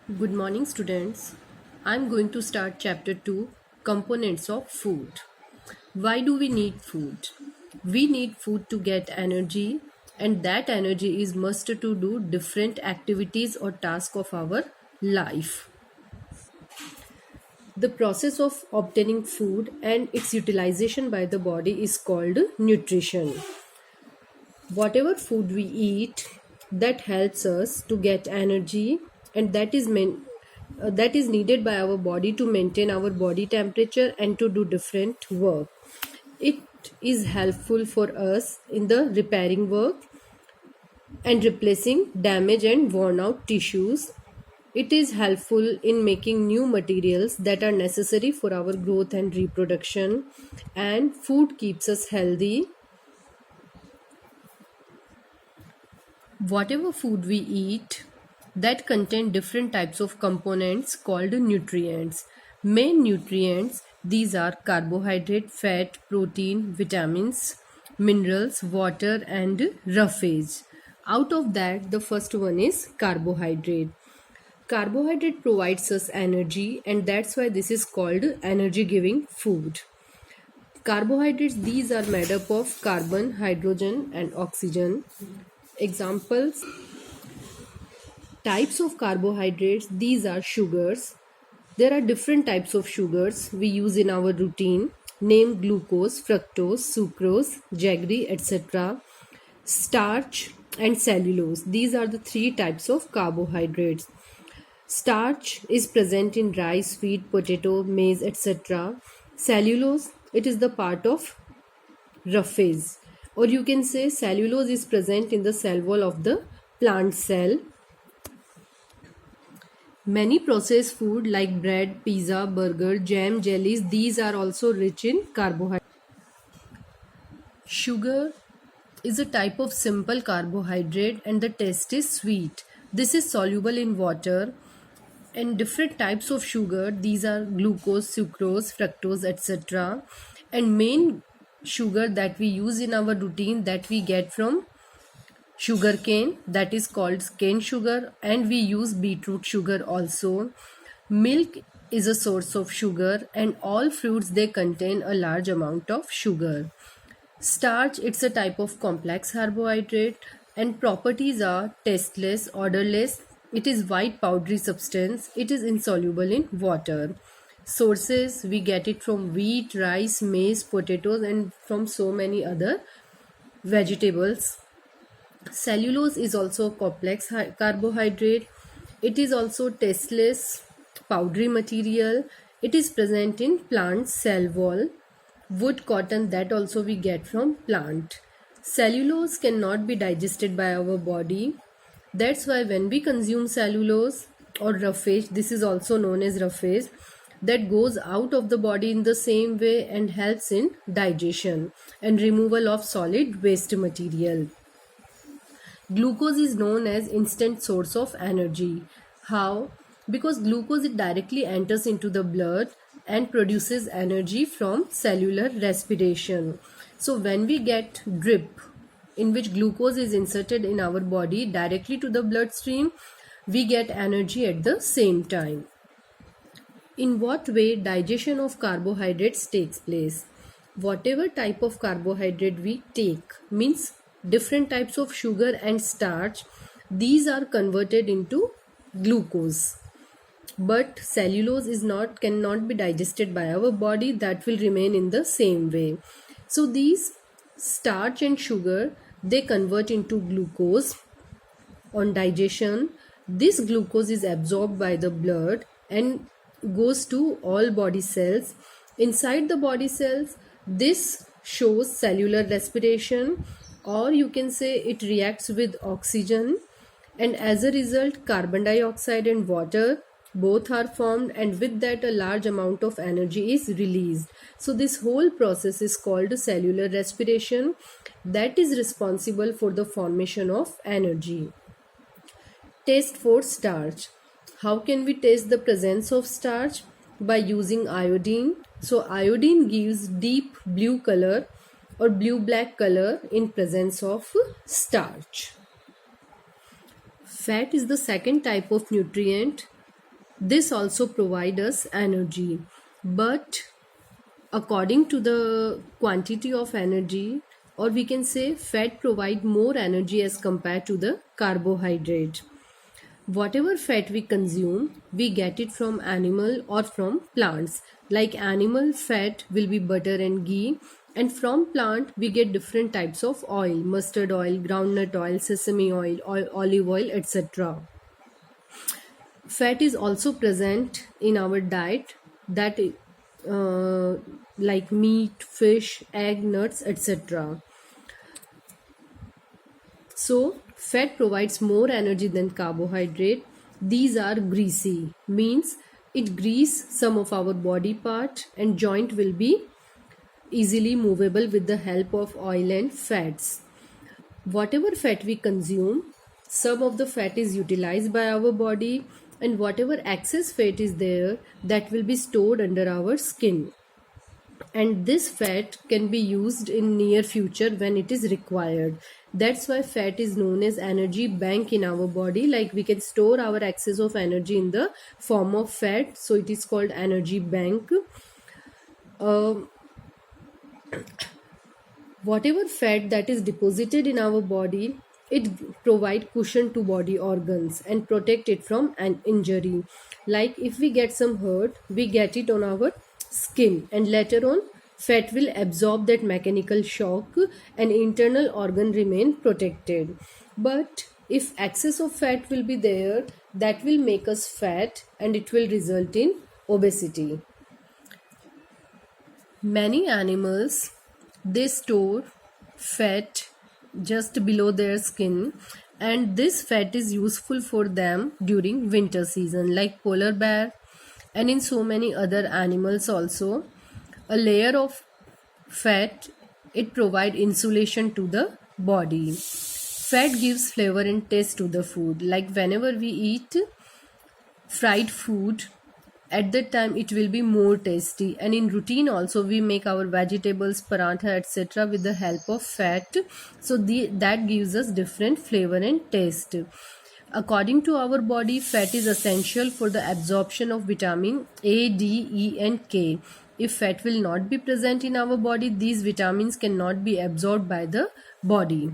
Good morning, students. I'm going to start chapter 2, Components of Food. Why do we need food? We need food to get energy, and that energy is must to do different activities or tasks of our life. The process of obtaining food and its utilization by the body is called nutrition. Whatever food we eat, that helps us to get energy, and that is needed by our body to maintain our body temperature and to do different work. It is helpful for us in the repairing work and replacing damaged and worn out tissues. It is helpful in making new materials that are necessary for our growth and reproduction, and food keeps us healthy. Whatever food we eat, that contain different types of components called nutrients. Main nutrients, these are carbohydrate, fat, protein, vitamins, minerals, water, and roughage. Out of that, the first one is carbohydrate. Carbohydrate provides us energy, and that's why this is called energy giving food. Carbohydrates, these are made up of carbon, hydrogen, and oxygen. Examples: types of carbohydrates, these are sugars. There are different types of sugars we use in our routine. Name: glucose, fructose, sucrose, jaggery, etc. Starch and cellulose. These are the three types of carbohydrates. Starch is present in rice, wheat, potato, maize, etc. Cellulose, it is the part of roughage, or you can say cellulose is present in the cell wall of the plant cell. Many processed food like bread, pizza, burger, jam, jellies, these are also rich in carbohydrates. Sugar is a type of simple carbohydrate and the taste is sweet. This is soluble in water, and different types of sugar, these are glucose, sucrose, fructose, etc. And main sugar that we use in our routine, that we get from sugar cane, that is called cane sugar, and we use beetroot sugar also. Milk is a source of sugar, and all fruits, they contain a large amount of sugar. Starch, it's a type of complex carbohydrate, and properties are tasteless, odorless. It is white powdery substance. It is insoluble in water. Sources, we get it from wheat, rice, maize, potatoes, and from so many other vegetables. Cellulose is also a complex carbohydrate. It is also tasteless, powdery material. It is present in plant cell wall. Wood, cotton, that also we get from plant. Cellulose cannot be digested by our body. That's why when we consume cellulose or roughage, this is also known as roughage, that goes out of the body in the same way and helps in digestion and removal of solid waste material. Glucose is known as instant source of energy. How? Because glucose, it directly enters into the blood and produces energy from cellular respiration. So when we get drip in which glucose is inserted in our body directly to the bloodstream, we get energy at the same time. In what way digestion of carbohydrates takes place? Whatever type of carbohydrate we take, means different types of sugar and starch, these are converted into glucose. But cellulose is not cannot be digested by our body, that will remain in the same way. So these starch and sugar, they convert into glucose. On digestion, this glucose is absorbed by the blood and goes to all body cells. Inside the body cells, this shows cellular respiration, or you can say it reacts with oxygen, and as a result carbon dioxide and water both are formed, and with that a large amount of energy is released. So this whole process is called cellular respiration, that is responsible for the formation of energy. Taste for starch. How can we taste the presence of starch? By using iodine. So iodine gives deep blue color or blue black color in presence of starch. Fat is the second type of nutrient This also provide us energy, but according to the quantity of energy, or we can say fat provide more energy as compared to the carbohydrate. Whatever fat we consume, we get it from animal or from plants. Like animal fat will be butter and ghee, and from plant we get different types of oil: mustard oil, groundnut oil, sesame oil, olive oil, etc. Fat is also present in our diet, that uh, like meat, fish, egg, nuts, etc. So, fat provides more energy than carbohydrate. These are greasy, means it grease some of our body part, and joint will be easily movable with the help of oil and fats. Whatever fat we consume, some of the fat is utilized by our body, and whatever excess fat is there, that will be stored under our skin, and this fat can be used in near future when it is required. That's why fat is known as energy bank in our body. Like we can store our excess of energy in the form of fat, so it is called energy bank. Um Whatever fat that is deposited in our body, it provide cushion to body organs and protect it from an injury. Like if we get some hurt, we get it on our skin, and later on fat will absorb that mechanical shock, and internal organ remain protected. But if excess of fat will be there, that will make us fat, and it will result in obesity. Many animals, they store fat just below their skin, and this fat is useful for them during winter season, like polar bear, and in so many other animals also. A layer of fat, it provide insulation to the body. Fat gives flavor and taste to the food. Like whenever we eat fried food, at that time it will be more tasty, and in routine also we make our vegetables, paratha, etc. with the help of fat, so that gives us different flavor and taste. According to our body, fat is essential for the absorption of vitamin A, D, E and K. If fat will not be present in our body, these vitamins cannot be absorbed by the body.